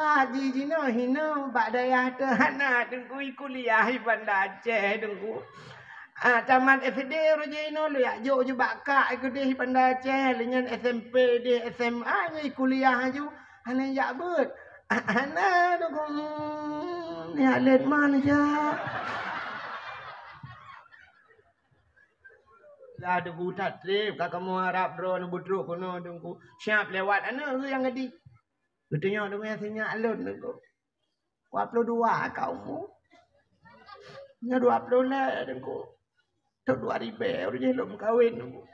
Haji Jino Hino Pak Dayah Tehana Dengku kuliah Bandar Aceh Dengku Taman SD Rojino lu ya jo je bakak ikut di Bandar Aceh dengan SMP di SMA nya kuliah aju ana ya bet ana dengku ni alet mana ja lah dengku tak trip kamu harap bro nu budruk kono dengku siap lewat ana yang ngadi betulnya dengku yang sinya alun dengku 22 kaumu nya 20 lah dengku tu 2000 je lum kahwin dengku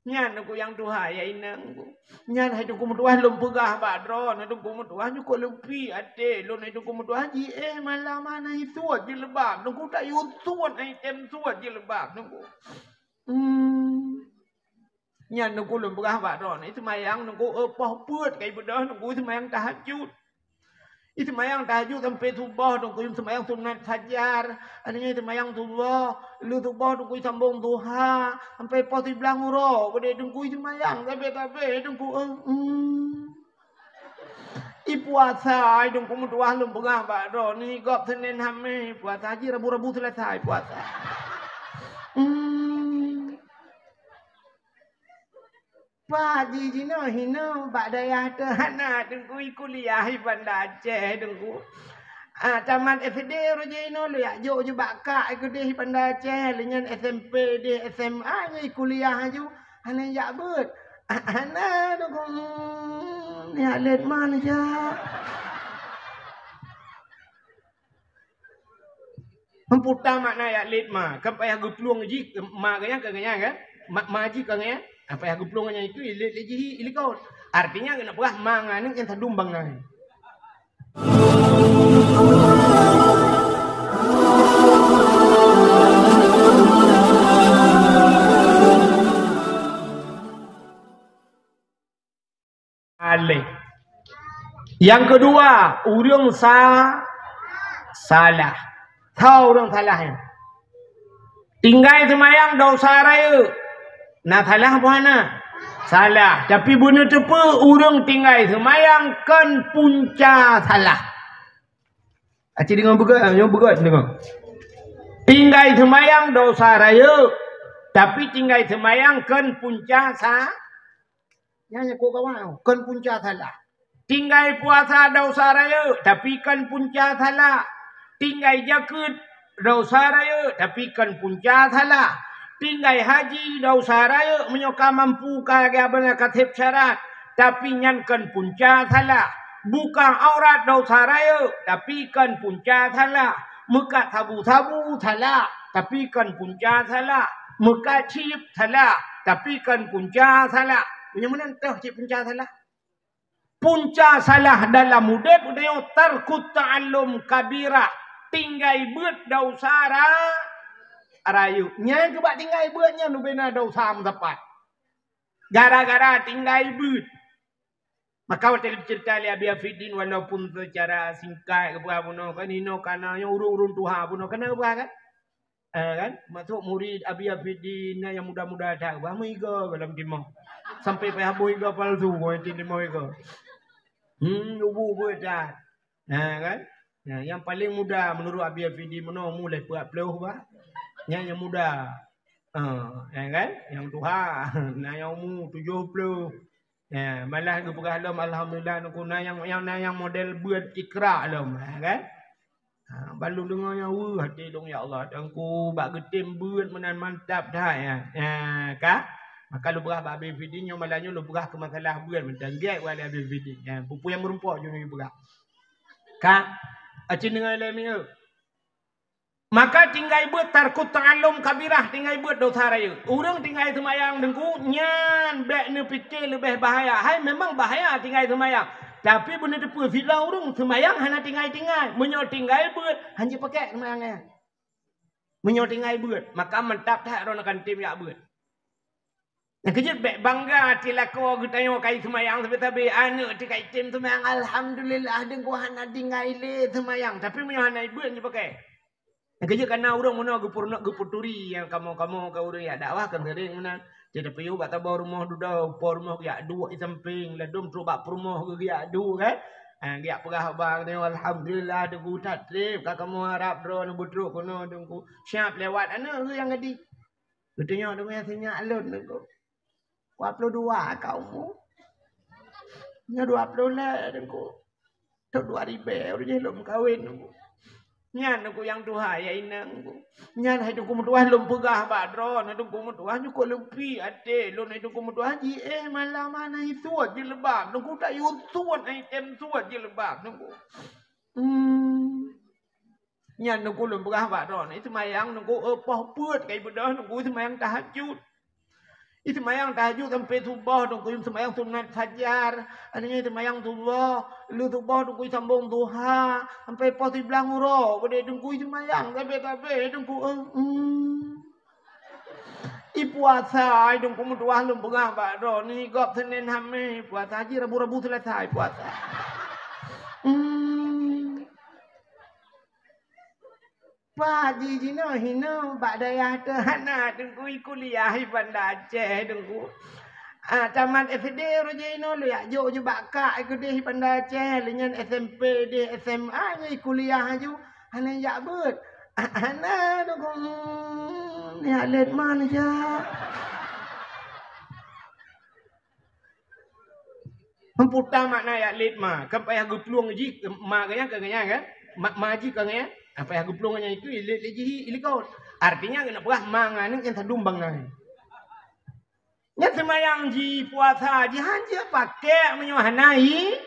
nyan dengku yang tuha ya inang dengku nyan hai dengku mutuah lum pegah badron dengku mutuah nyuko lempi ade lun hai dengku mutuah ji malam mana itu je lebab dengku tak yutuan item suat je lebab dengku nyan dengku lum pegah badron itu mayang dengku poh put kai bedah dengku semayang tahajud itu semayang tahajud sampai subuh dengku semayang sunat fajar adanya semayang subuh lu subuh dengku sambung duha sampai pos di belang uro gede dengku semayang tapi dengku i puasa dengku mutuah lum pegah badron ni gop Senin Hamis puasa haji Rabu selesai puasa Pak Haji Jino Hino Pak Dayah Tehana Dengku kuliah Bandar Aceh Dengku Taman SD Rojino lu ya jo je bakak ikut di Bandar Aceh dengan SMP di SMA nya kuliah aju ana ya bet ana dengku ni alet mana ja Memputa makna ya alet ma kan payah gupluang ji ma kanya kan maji kanya apa yang gupluangnya itu ilit lagi ilikau artinya kena buah mangan yang terdumbang nang ale yang kedua urang salah tahu urang salahnya tinggal semayang dosa raya nak salah mana? Salah. Tapi benda tepa urang tinggal semayang kan punca salah. Acik dengar begat, yang begat dengar. Tinggal semayang dosa raya, tapi tinggal semayang kan punca salah. Yang kau kawan, kan punca salah. Tinggal puasa dosa raya, tapi kan punca salah. Tinggal jakut dosa raya, tapi kan punca salah. Tinggal haji dosa raya menyoka mampu kaya benar katib syarat tapi nyankan punca salah buka aurat dosa raya tapi kan punca salah muka sabu-sabu salah tapi kan punca salah muka cip salah tapi kan punca salah yang mana tahu cip punca salah punca salah dalam mudah budaya tarkut ta'allum kabira tinggal bet dosa rayu nya coba tinggal beutnya nu bena dosa tepat gara-gara tinggal beut maka waktu cerita li Abi Afidin walaupun secara singkat ke buah buno kan ino kana yang urung-urung tuha buno kana buah kan kan masuk murid Abi Afidin yang muda-muda dah buah meiga dalam timah sampai payah boiga palsu ko timah iga ubu buat dah kan yang paling muda menurut Abi Afidin mono mulai buat peluh bah yang muda kan yang tuha na yang umur 70 malah ke perhalam alhamdulillah nak yang model buat ikra lam kan balu dengar yang hati dong ya Allah dangku bak getim buat menan mantap dah ka maka lu berah Abi Fidin yang malahnya lu berah ke masalah buat mentan giat wala Abi Fidin pupu yang merumpak je ni berah ka acin dengan lain maka tinggal buat tarkut ta'allum kabirah tinggal buat dosa raya. Orang tinggal semayang dengku nyan bek ni fikir lebih bahaya. Hai memang bahaya tinggal semayang. Tapi benda depa sila orang semayang hanya tinggal. Menyo tinggal buat hanya pakai semayangnya. Menyo tinggal buat maka mentap tak orang akan tim ya buat. Yang kejut bek bangga tilako gutanya kai semayang tapi anak ti kai tim semayang alhamdulillah dengku hanya tinggal le semayang tapi menyo hanya buat hanya pakai. Yang kerja karena orang mana geputuri yang kamu ke orang ya dakwah kan sering mana jadi piu kata bawa rumah duda por rumah ya dua di samping ladum terus bak rumah ke ya du kan Dia perah bang tengok alhamdulillah dengku tatrif kamu harap drone budruk kono dengku siap lewat ana ke yang ngadi. Betulnya dengku yang senyap alun dengku. 22 kau. Nya 20 lah dengku. Tok 2000 udah belum kahwin dengku. Nyan aku yang tuha ya inang ku. Nyan hai dengku mutuah lum pegah bak drone dengku mutuah juga lempi ade lun hai dengku mutuah ji malam mana itu je lebak dengku tak yutuan item suat je lebak dengku. Nyan dengku lum pegah bak drone itu mayang dengku poh put kai bedah dengku semayang tahajud. Itu semayang tahajud sampai subuh dengku semayang sunat fajar. Adanya semayang subuh, lu subuh dengku sambung duha sampai pos di belang uro. Pada dengku semayang sampai dengku I puasa dengku mutuah lum pegah bak do ni gop Senin Hamis puasa haji Rabu-Rabu selesai puasa. Pagi jino hino bak dayah tehana dengku kuliah di Bandar Aceh dengku. Taman SD rojino lu ya jo je bakak ikut di Bandar Aceh dengan SMP di SMA nya kuliah ju hana ya bet. Hana dengku ni alet mana ja. Memputar makna ya alet ma kan payah gupluang ji ma kanya kan maji kanya apa yang gupluangnya itu ilikau artinya kena perah mangan yang terdumbang ngai. Nya semayang ji puasa ji hanja pakai menyo hanai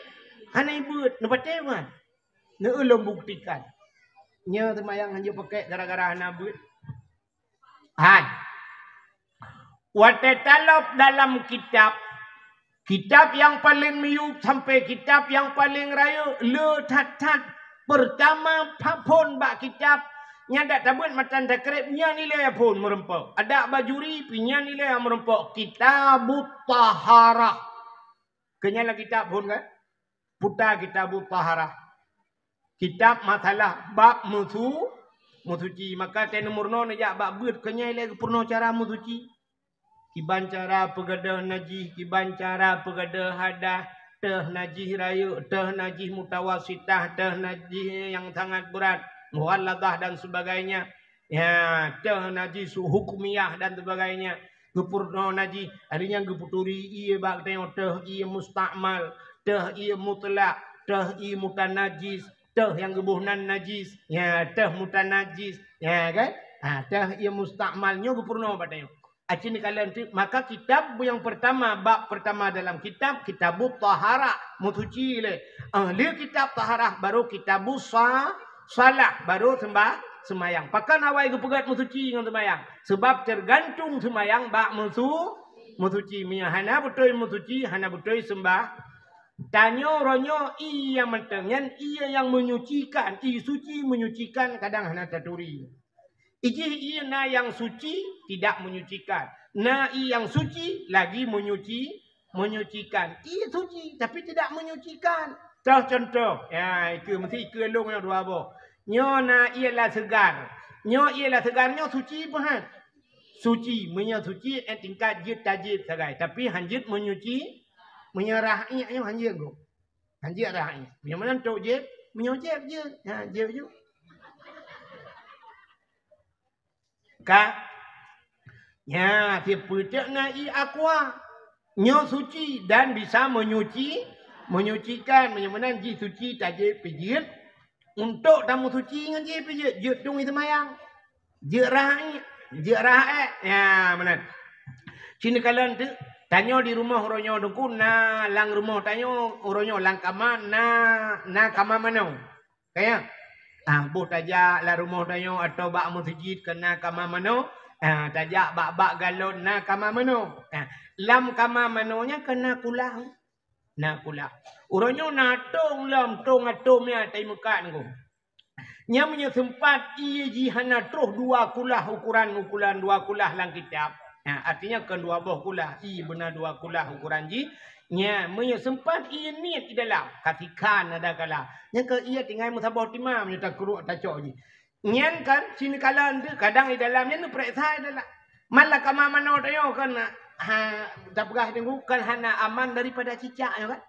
but nepate man. Ne ulum buktikan. Nya semayang hanja pakai gara-gara hana but. Watetalop dalam kitab yang paling miuk sampai kitab yang paling raya le tat pertama papon bak kitab nyada tabun matan takribnya nilai pun merempok. Ada bajuri punya nilai yang merempok. Kitabut Taharah. Kenyala kitab pun kan? Putar Kitabut Taharah. Kitab masalah bab musuci. Maka tena murno najak bab beut kenyala purno cara musuci. Kiban cara pegadah najih, kiban cara pegadah hadah. Teh najih raya, teh najih mutawasitah, teh najih yang sangat berat, muhalladah dan sebagainya. Ya, teh najih hukumiyah dan sebagainya. Gepurno najih, artinya geputuri iya bak tengok teh iya mustakmal, teh iya mutlak, teh iya mutanajis, teh yang gebuhnan najis, ya teh mutanajis, ya kan? Teh iya mustakmalnya gepurno bak tengok. Acini kalian maka kitab yang pertama bab pertama dalam kitabut taharah musuci le. Le kitab taharah baru kitabus salah baru semayang. Pakan awai gepegat musuci dengan semayang. Sebab tergantung semayang bab musuci minya hana betul musuci hana betul sembah. Tanyo ronyo iya mentengan iya yang menyucikan, i suci menyucikan kadang hana taturi. Iji na yang suci tidak menyucikan. Na yang suci lagi menyucikan. I suci tapi tidak menyucikan. Contoh. Ya, itu mesti kelong yang dua boh. Nyo na ialah segar. Nyo ialah segar nyo suci pahan. Suci, suci tingkat jid tajid sagai. Tapi hanjit menyuci menyerahnya nyo hanjit go. Hanjit rahnya. Yang mana tok jid menyucip je. Ha, jid je. Ya, tiap na i aqua nyo suci dan bisa menyucikan menyamanan ji suci tajib pijit untuk tamu suci dengan ji pijit jut dung itu mayang jerai ya mana sini kalian tu tanyo di rumah ronyo dengku na lang rumah tanyo ronyo lang kama na kama mano kaya buh tajak lah rumah tanyo atau bak masjid kena kama mano tajak bak galon na kama mano lam kama manonya kena kulah na kulah uronyo na tong lam tong atomnya tai muka ngko nya punya sempat ia jihana troh dua kulah ukuran dua kulah lang kitab artinya kan dua boh kulah i benar dua kulah ukuran ji nya punya sempat ia niat di dalam katikan ada kala nya ke ia tinggal musabah timam nya tak kuruk tak cok ji nyan kan sini kalan tu kadang di dalamnya nu periksa dalam malah kama mano tayo kan tak pegah tengok kan hana aman daripada cicak ya kan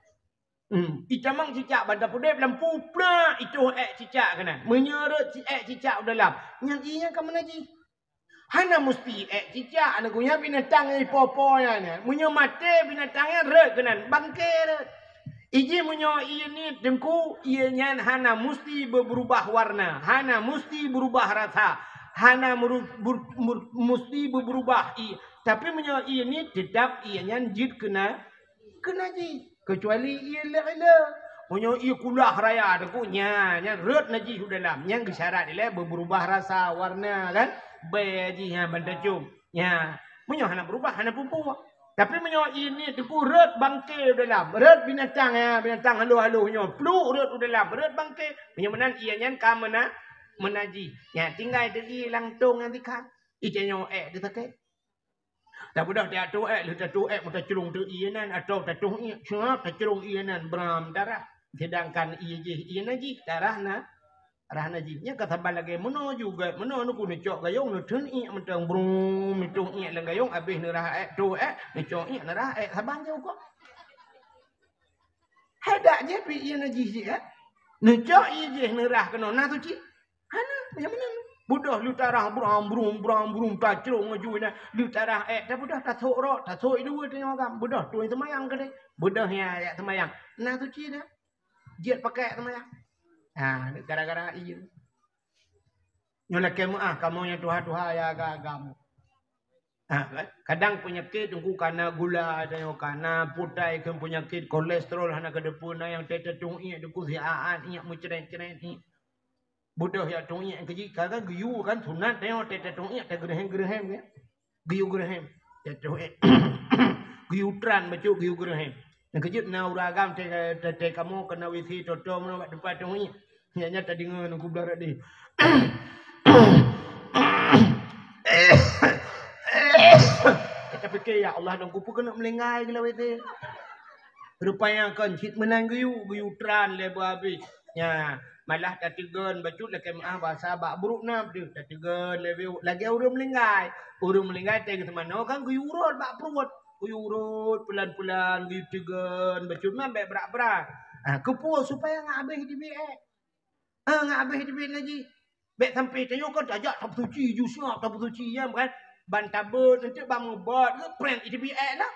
Itamang cicak pada pudep lampu pula itu cicak kena. Menyerut cicak dalam. Yang inya ke mana ji? Hana mesti cicak ana gunya binatang ai popo-nya ni. Munyo mate binatangnya ret kenan bangke ret. Iji munyo ini dengku ianya hana mesti berubah warna, hana mesti berubah rasa, hana mesti berubah tapi munyo ini tetap ianya jid kena ji. Kecuali ia lele. Munyo ia kulah raya dengku nya ret naji dalam. Yang gesyarat dia berubah rasa warna kan. Baji ha bandacum. Ya, munyo hana berubah hana pupu. Tapi munyo ini dengku ret bangke dalam. Ret binatang ya, binatang halu-halu nyo. Pluk ret dalam, ret bangke. Munyo menan ia nyan ka menaji. Ya, tinggal degi langtung nanti kan. Ijenyo dia take. Dah budak dia tu lu tu muta celung tu ianan atau tatuh i siap tacelung ianan beram darah. Sedangkan ia naji darahna ji nya kata balage meno juga meno nu ku necok gayung nu tun i mentang brum itu i lang gayung habis nerah tu necok i nerah saban jauh kok. Hadak je pi ia naji ji necok i je nerah kena na tu ci. Hana macam mana budah lu tarah brum tacelung ajuina lu tarah dah budah tak sok dua tengok gam budah tu semayang ke deh budah ya semayang nah tu ci dah jet pakai semayang gara-gara iya nyolek kamu yang tuha ya agam kadang penyakit tunggu karena gula ada yang karena putai kan penyakit kolesterol hana ke depuna yang tetetung iya duku siaan iya muceren-ceren iya budak ya tung iya keji kadang giyu kan sunat tengok tetetung iya gerhem ya giyu gerhem tetetung giyu tran bacu giyu gerhem yang keji na uragam tete kamu kena wisi toto mana depan tung iya nya tadi nunggu belar di kita fikir ya Allah nunggu pun kena melengai gila wisi rupanya kan hit menang giyu tran lebar habis ya malah tatigan bacut lagi bahasa bak buruk na dia tatigan lagi urung melinggai teh mana kan guyurut bak perut guyurut pelan-pelan giyu tigan bacut mah bek berak-berak kepuas supaya ngak habis di biak ngak habis di biak lagi bek sampai tengok kan tajak tak suci jusnya tak suci ya kan ban tabut nanti bang ngobat ke prank di biak lah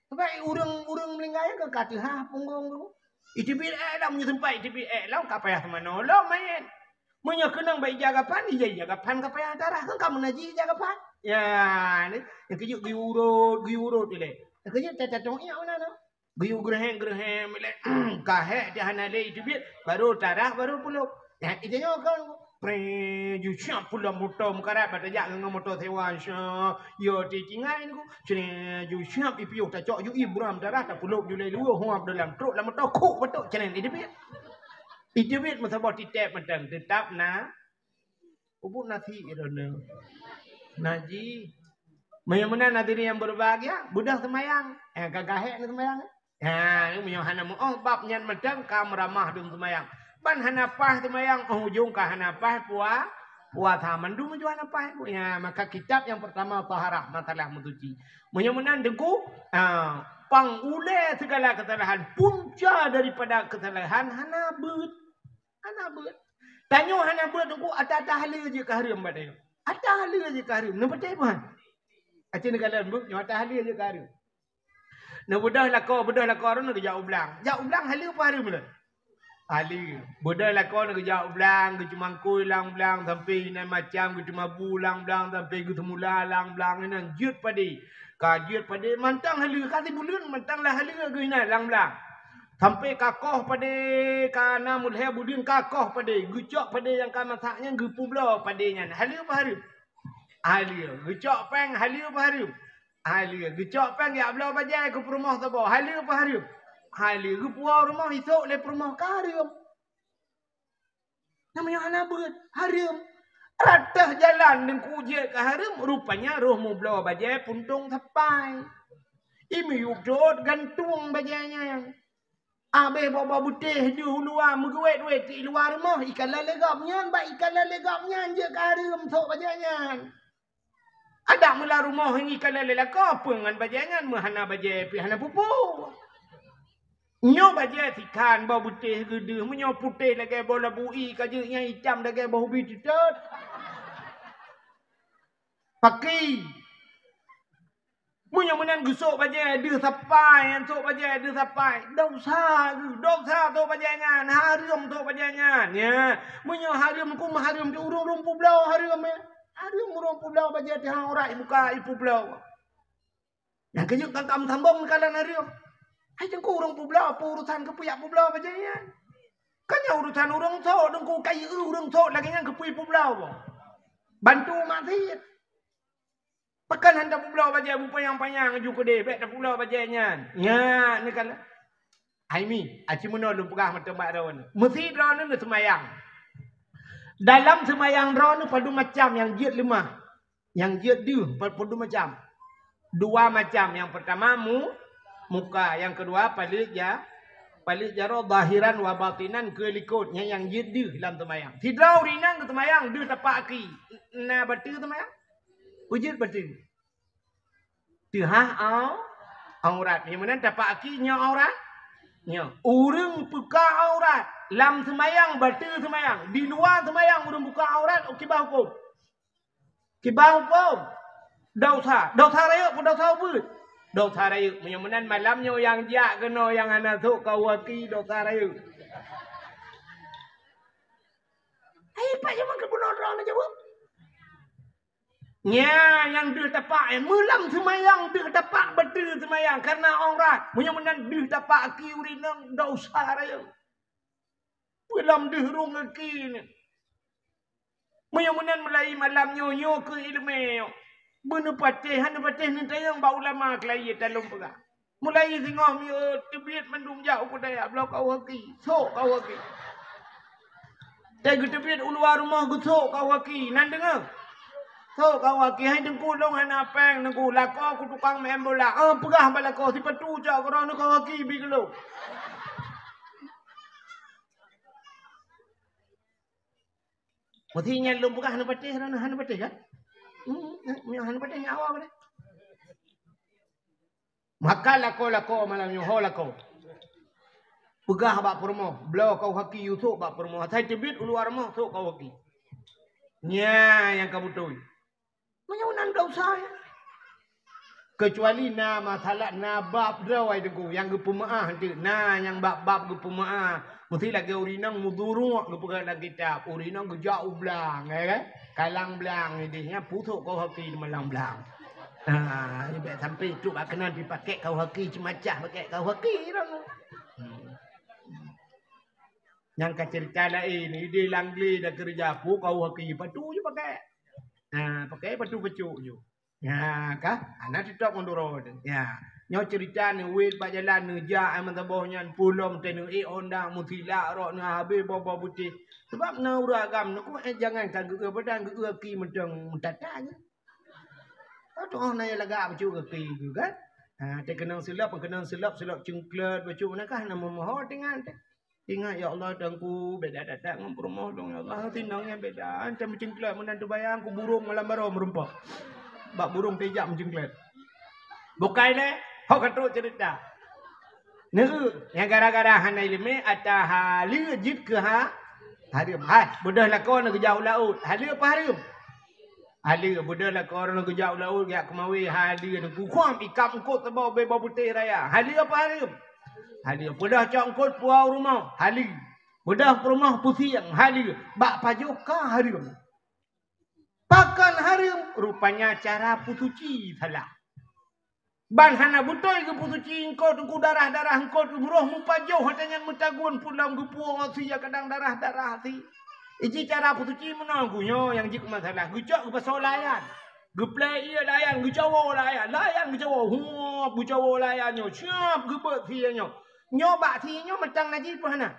sebab urung melinggai ke kata punggung tu ITB dah punya tempat ITB lah kau payah mana lo main punya kenang baik jagapan jagapan kau payah darah kan kamu naji jagapan ya ni yang kejut giurut ile yang kejut tetong iya mana no giu gerhem ile kahek dia hana le ITB baru darah baru puluk ya itunya kan preju siap pulang motor mukarat pada jak dengan motor sewa sya yo titingai ni ku preju siap ipiu tak cok yu ibram darah tak puluk julai luo huap dalam truk la motor kuk betul channel itu bit masa bot titep mentang tetap na ubuk nasi irone naji menyamuna nadiri yang berbahagia budak semayang gagahek ni semayang ni menyahana mu bab nyan mentang kam ramah dum semayang ban hanapah semayang ujung ke hanapah puas haman dulu menjual hanapah ya maka kitab yang pertama taharah masalah mensuci menyamanan dengku pangule segala kesalahan punca daripada kesalahan hanabut tanyo hanabut dengku ada hala je ke harim pada yo ada hala je ke harim ne betul puan acin negara bu yo ada hala je ke harim ne budah lakau ron ke jauh belang hala apa harim le Ali, bodoh lah kau nak jauh belang, ke cuma kau lang belang sampai ini macam ke cuma bulang belang sampai ke semula lang belang ini jut padi, kajut padi mantang halu kasih bulan mantang lah halu ke ini lang belang sampai kakoh padi kana mulai budin kakoh padi, gucok padi yang kau masaknya gupu belau padinya halu apa halu? Halu, gucok peng halu apa halu? Halu, gucok peng ya belau bajai ke rumah tu bawa halu apa halu? Hali rupuah rumah esok le rumah karim. Namanya anak berat harim. Ratah jalan dan kujek ke harim rupanya roh mu belau bajai puntung sapai. Imi yukdot gantung bajainya. Abe bawa butih di luar mengguet di luar rumah ikan lalegapnya ikan lalegapnya je ke harim sok bajainya. Ada mula rumah ikan lalegap apa dengan bajainya mahana bajai pi hana pupu. Nyo baje tikan bau putih gede, menyo putih lagi bola bui kaje yang hitam lagi bau bitet. Pakai. Munyo menan gusuk baje ada sapai, ansuk baje ada sapai. Dosa tu baje ngan, harum tu baje ngan. Ya. Munyo harum ku harum tu urung pulau harum ya. Harum urung pulau baje ti hang ora buka ipu pulau. Yang kejuk kam sambung kalan harum. Hai jengku urang pulau apa urusan kepuyak pulau baca ya. Kan ya urusan urang sok dengku kai urang sok lagi yang kepuy pulau apa. Bantu mati. Pekan handa pulau baca bu payang-payang ju kede bek pulau bacanya. Nya ni kala. Hai mi, aci meno lu pegah mata mak rawan. Mesti rawan ni semayang. Dalam semayang rawan ni padu macam yang jiat lemah. Yang jiat dia padu macam. Dua macam. Yang pertama muka, yang kedua palit jaro zahiran wa batinan kelikutnya yang jidih dalam temayang. Tidrau rinang ke temayang dia tapak ki. Na betul temayang. Ujid betul. Tihah aurat. Yang mana tapak ki nya aurat? Nya. Urang buka aurat. Lam temayang betul temayang. Di luar temayang urang buka aurat kibah hukum. Kibah hukum. Dosa raya pun dosa ubud. Dosa raya. Menyemenan malamnya yang jak kena yang anak tu kau waki dosa raya. Pak cuma kebunuh orang nak jawab. Nya yang dia tapak malam semayang dia tapak betul semayang karena aurat. Menyemenan dia tapak aki urinang dosa raya. Malam dia rung aki ni. Menyemenan mulai malamnya nyo ke ilmu. Benda patih ni tayang ba ulama kelai dalam pegah. Mulai singoh mi tebiat mandung jauh budaya blok kau haki. Sok kau haki. Tegu tebiat uluar rumah gusok kau haki. Nan dengar. Sok kau haki hai dengku long han apeng dengku lako ku tukang main bola. Pegah balako si petu cak korang kau haki bi gelo. Mesti nyalum pegah han patih kan? Han patih nyawa apa? Maka lako malam yo lako. Pegah bak permo, blau kau haki yusuk bak permo. Sai tebit ulu armo sok kau haki. Nya yang kamu tu. Menyaunan dosa ya. Kecuali na masalah na bab drawai deku yang gepemaah tu. Na yang bab gepemaah. Mesti lagi urinang muduruk gepegah lagi kitab. Urinang gejauh belang, kan? Kalang belang ni dia putuk kau haki malam belang. Sampai itu kena dipakai kau haki cemacah pakai kau haki dong. Yang cerita lain dia langli dah kerja pu kau haki patu je pakai. Pakai patu pecuk je. Ya kah? Anak tidak mundur. Ya. Nyo cerita ni wait pak jalan nejak aman tabohnya pulom tenu ondang mutila rok ni habis bobo putih. Sebab na uragam ni ku jangan kagak badan gua ki mentang mentatanya. Tuh na laga pecuk ke ki kan? Te kenang silap cengklet pecuk nakah nama moho dengan te. Ingat ya Allah dangku beda datang ngompromoh dong ya Allah tinangnya beda. Macam cengklet menantu bayang ku burung malam baru merempah. Bak burung tejak mencengklet. Bukai le, hok katuk cerita. Neu, yang gara-gara hana ilmi atau halu jid ke harim. Budah lakon nak jauh laut. Halu apa harim? Halu budah lakon nak jauh laut ya kemawi halu nak kuam ikam engkau tebau bebau putih raya. Halu apa harim? Halu budah congkot puau rumah. Halu budah rumah putih yang halu bak pajoka harim. Pakan harim rupanya cara putuci salah. Ban hana butoi ke putuci engkau tunggu darah-darah engkau roh mupajoh hatanya mutagun pulang gepuang sia kadang darah-darah hati. Iji cara putuci menanggunya yang jik masalah. Gucok ke pasal layan. Geplay ia layan, gucawo layan. Layan gucawo. Huap gucawo layannya. Siap gebet sianya. Nyobak sianya matang ngaji pahana.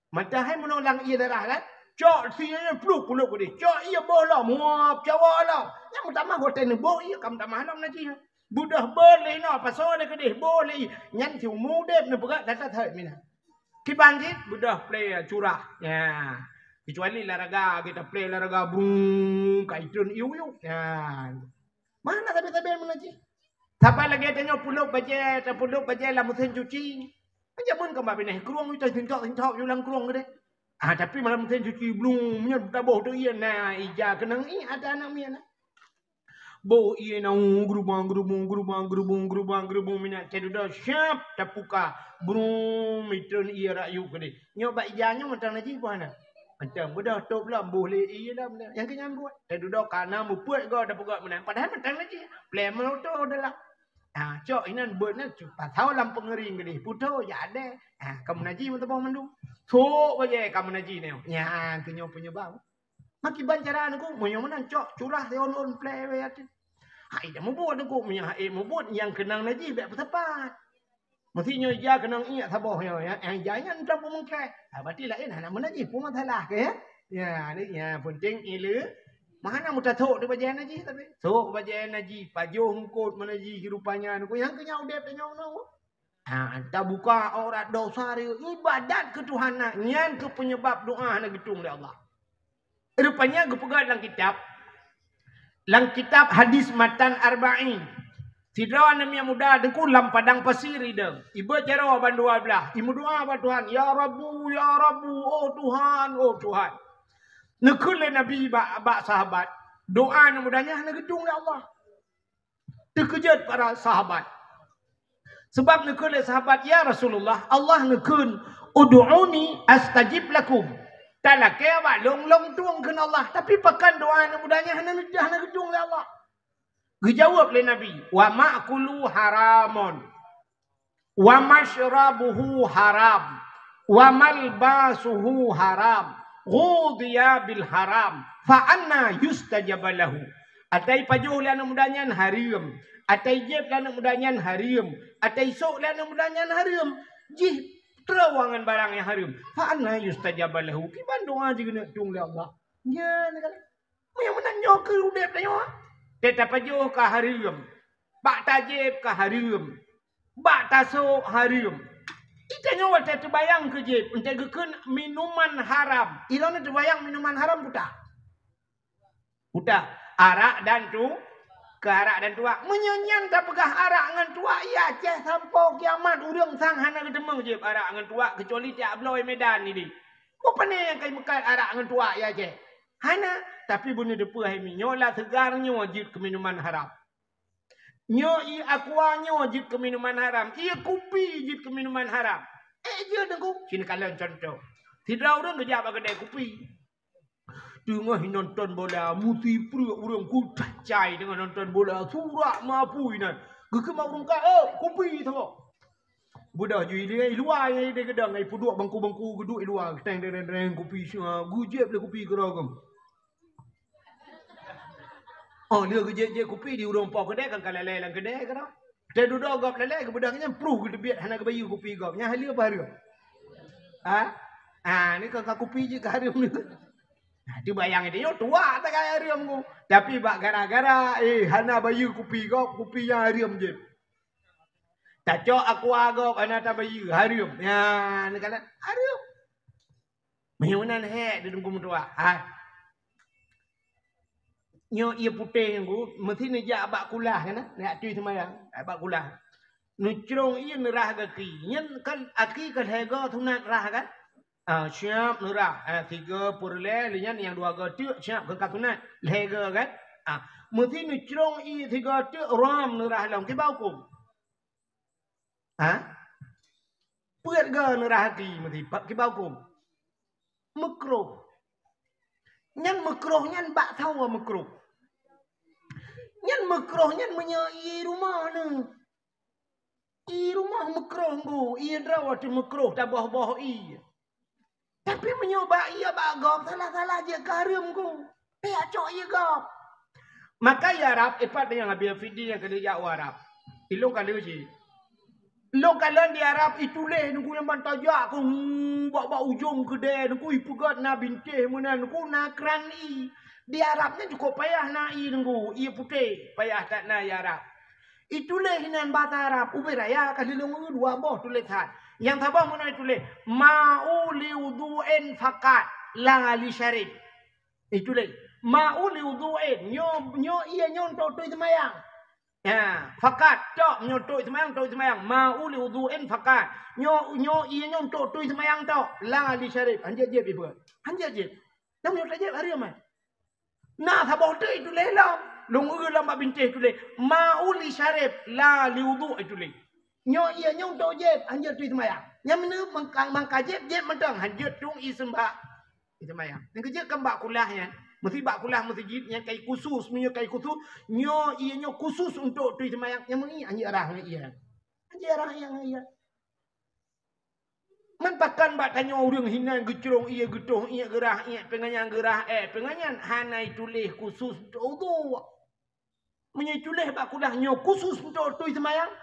Matahai menolak ia darah kan. Cok sianya peluk dia. Cok ia bola muap cawa lah. Yang pertama hotel ni boh ia kam tak malam ngaji. Budah boleh no pasal dia kedih boleh nyan tiu mudep ne berat data thai mina. Kibangkit budah play curah. Ya. Kecuali laraga kita play laraga bung kaitun iu. Ya. Mana tapi mengaji. Siapa lagi tanya puluk baje la musim cuci. Jaman ke mbak bineh keruang itu tintok julang keruang gede. Tapi malam ten cuci belum nya taboh tu iya na ija kenang ada anak mia na. Bo iya na gerubang minyak ceduda siap tapuka brum itun iya rayu gede. Nyoba ijanya macam naji puana. Macam budak top lah boleh iya lah benda. Yang kenyang buat. Ceduda kana muput go tapuka mana. Padahal macam naji. Plemel tu adalah cok inan buat na patau lam pengering gede. Puto ya ada. Kamu naji mentapau mandung. So baje kamu naji ni. Ya kenyo punya bau. Maki bancaran aku mo yang mana cok curah on play we atin. Hai dah membuat aku punya membuat yang kenang naji baik tepat. Mestinya dia kenang iya saboh ya. Jangan tak pun mungkin. Berarti lain nak menaji pun masalah ke ya. Ya ni ya penting ilu. Mana muta tok di bagian naji tapi. Tok bagian naji pajuh ngkut menaji rupanya aku yang kenyau dep kenyau no. Tak buka aurat dosa dia ibadat ketuhanan nyan ke penyebab doa nak gitung oleh Allah. Rupanya aku pegang dalam kitab. Dalam kitab hadis matan arba'in. Sidra namanya muda dengku lam padang pasir ideng. Ibu cara bandua belah. Ibu doa apa Tuhan? Ya Rabbu, oh Tuhan, oh Tuhan. Nekul Nabi bak sahabat. Doa yang mudahnya nak gedung oleh Allah. Terkejut para sahabat. Sebab nekul sahabat ya Rasulullah, Allah nekun ud'uni astajib lakum. Tak kaya awak long tuang kena Allah. Tapi pakan doa yang mudahnya nak gedung oleh Allah. Dijawab oleh Nabi, wa ma'kulu haramun, wa mashrabuhu haram, wa malbasuhu haram, ghudiya bil haram, fa anna yustajaba lahu. Atai pajuh lana mudahnya haram, atai jeb lana mudahnya haram, atai sok lana mudahnya haram. Jih terawangan barang yang haram, fa anna yustajaba lahu. Kiban doa juga nak tung oleh Allah. Ya nak kali. Yang menanyo ke udep tanyo. Tetap pajuh ke haram. Bak tajib ke haram. Bak tasuk haram. Kita nyawa terbayang ke jib. Untuk kekun minuman haram. Ilona terbayang minuman haram putar. Putar. Arak dan tu. Ke arak dan tuak. Menyanyian tak pegah arak dengan tuak. Ya ceh sampai kiamat. Urang sang hana ketemu jib. Arak dengan tuak. Kecuali tiap bloy medan ini. Apa ni yang kaya mekat arak dengan tuak ya ceh. Hana. Tapi bunyi depa hai mi nyola segarnya wajib ke minuman haram. Nyo i aquanya wajib ke minuman haram. Ia kopi wajib ke minuman haram. Je dengku. Sini kalian contoh. Tidak orang kerja apa kedai kopi. Tengah nonton bola muti perut orang ku cacai dengan nonton bola surak mampu inan. Gekema orang ka kopi tengok. Budak ju dia luar yang dia gedang ai puduk bangku-bangku geduk luar teng kopi semua. Gujep le kopi geragam. Oh dia kerja kopi di urang pau kedai kan kalai lang kedai kan. Dia duduk gap lelai ke budaknya pruh ke debiat hana ke bayu kopi gap. Nya halia apa haria? Ni kan kopi je ke haria ni. Tu bayang dia tua tak kaya haria ku. Tapi bak gara-gara hana bayu kopi gap, kopi yang haria je. Tak cok aku agak hana tak bayu haria. Ya ni kala haria. Mehunan hek di dengku tua. Nyo ia putih ku mesti ni jak abak kulah kan nak tui semayang abak kulah nucrong ia nerah kaki nyen kan aki kan hega tunat rah kan siap nerah 3 purle linyan yang 2 gatuk siap ke katunat hega kan mesti nucrong ia 3 gatuk ram nerah long ke bau ku puat ga nerah hati mesti ke bau ku makruh nyan makruh nyan bak tahu makruh. Nyan makruh nyan menyai rumah ni. I rumah makruh ku. I drawat makruh tak boh-boh i. Tapi menyoba ia bak gop salah-salah je karim ku. Acok ia gop. Maka ya Arab ipat yang ambil video yang kena jak Arab. Ilung kalau je. Lo kalau di Arab itu leh nunggu yang bantajak ku bawa ujung kedai nunggu ipugat na bintih mana nunggu na krani. Di Arabnya cukup payah na i nunggu ia putih payah tak na ya Arab. Itu leh hinan bahasa Arab ubi raya kali nunggu 2 boh tulisan. Yang tabah mana itu leh ma'u li wudu'in faqat la li syarib. Itu leh ma'u li wudu'in nyo ia nyontok tu semayang. Ya, fakat tok nyotok semayang, mau li wudu'in fakat. Nyo iya nyo tok tu semayang tok. La li syarif. Anjir je ibu. Anjir je. Nam nyo tajib hari aman. Nah, sabah tu itu lelam. Long ulam bintih tu le. Mau li syarif la li wudu' itu le. Nyo iya nyo tok je anjir tu semayang. Yang mana mangkajib je mentang anjir tung isembah. Semayang. Yang kerja kembak kulah ya. Mesti bak kulah masjid yang kai khusus punya kai khusus nyo ia nyo khusus untuk tu semayang yang mengi anji arah ia. Anji arah yang ia. Man pakan bak tanya orang hina gecrong ia getuh ia gerah ia penganyan gerah penganyan hanai tulis khusus untuk wudu. Menye tulis bak kulah nyo khusus untuk tu semayang.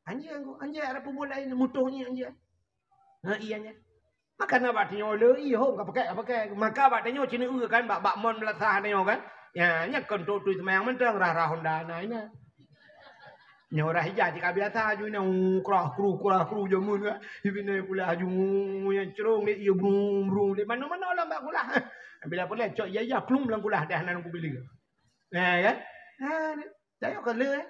Anji arah pemulai mutuhnya anji. Ha ianya. Maka nak buat tanya le ho enggak pakai maka buat tanya cina kan bak mon melasah tanya kan ya nya kon tu semayang mentang rah Honda na ina nya ora hija jika biasa aju ina krah kru jamun ka ibine pula aju yang cerong le brum le mana-mana lah bak kulah bila pula cok ya klum lang kulah dah nan ku beli kan saya kan le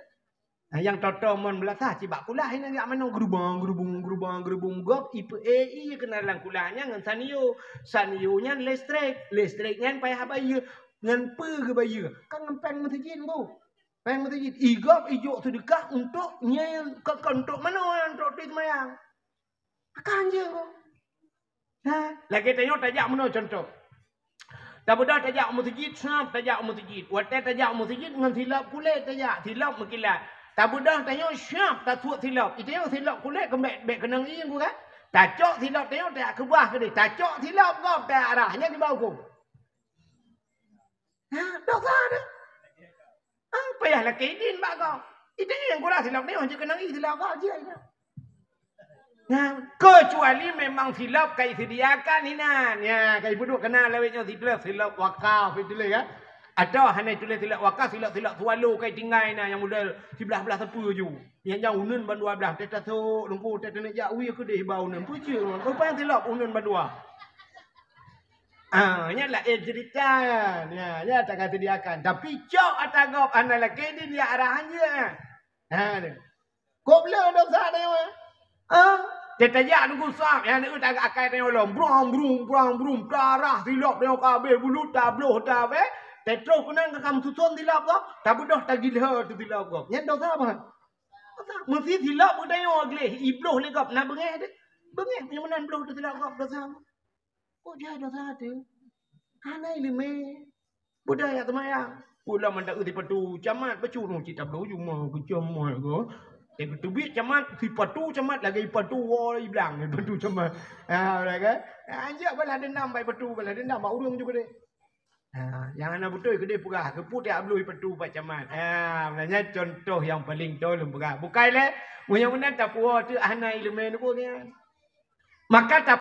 yang toto mon belasah cibak kulah ini enggak mana gerubung gop IPE kenalan kulahnya ngan sanio nya listriknya payah bayu ngan pe ke bayu kan ngempeng masjid tu peng masjid igop ijo sedekah untuk nyel ke untuk mana untuk tu semayang akan je ko nah lagi tanya tajak mana contoh tak budak tajak masjid snap tajak masjid watai tajak masjid ngan silap kulit tajak silap mekilat tak budak tanya syap tak suat silap. Itu yang silap kulit kembali kenang ini aku kan. Tak cok silap tanya tak kebah ke dia. Tak cok silap kau tak arahnya di bawah aku. Ha, dosa ada. Apa ya lah kedin bak kau. Itu yang kurang silap ni hanya kenang ini silap kau aja. Nah, kecuali memang silap kai sediakan inan. Ya, kai buduk kenal lewatnya silap wakaf itu le kan. Ada hanya tulis silap wakaf, silap sualu kai tinggai na yang model sebelah tepu je. Yang jauh unun bandua belah tetasuk lengku tetene jak ui ke deh bau nan puji. Apa yang silap unun bandua? Nya lah cerita ya tak kata dia akan. Tapi cok atagop ana laki dia arahan je. Kau bela dosa dia. Tetajak nunggu sak yang nak tak akai dia lom. Brum darah silap dia kabeh bulu tabloh tabe. Tetro kunang kakam susun tilap kau, tak budak tak gila tu tilap kau. Yang dosa apa? Mesti tilap pun tanya agle, ibloh le kau, nak bengeh de, bengeh yang mana ibloh tu tilap kau dosa. Oh dia dosa tu, hanai lime, budaya temayang. Pula mendak uti patu, camat bercurung cita belu cuma kecamai kau. Tapi bit camat si patu camat lagi patu woi bilang patu camat. Mereka, anjak bala dendam baik patu bala dendam mak urang juga deh. Yang anak betul ke dia pegah keput dia belui petu pacaman. Sebenarnya contoh yang paling tolong pegah. Bukan le, yang mana tak puas tu anak ilmu ni pun. Maka tak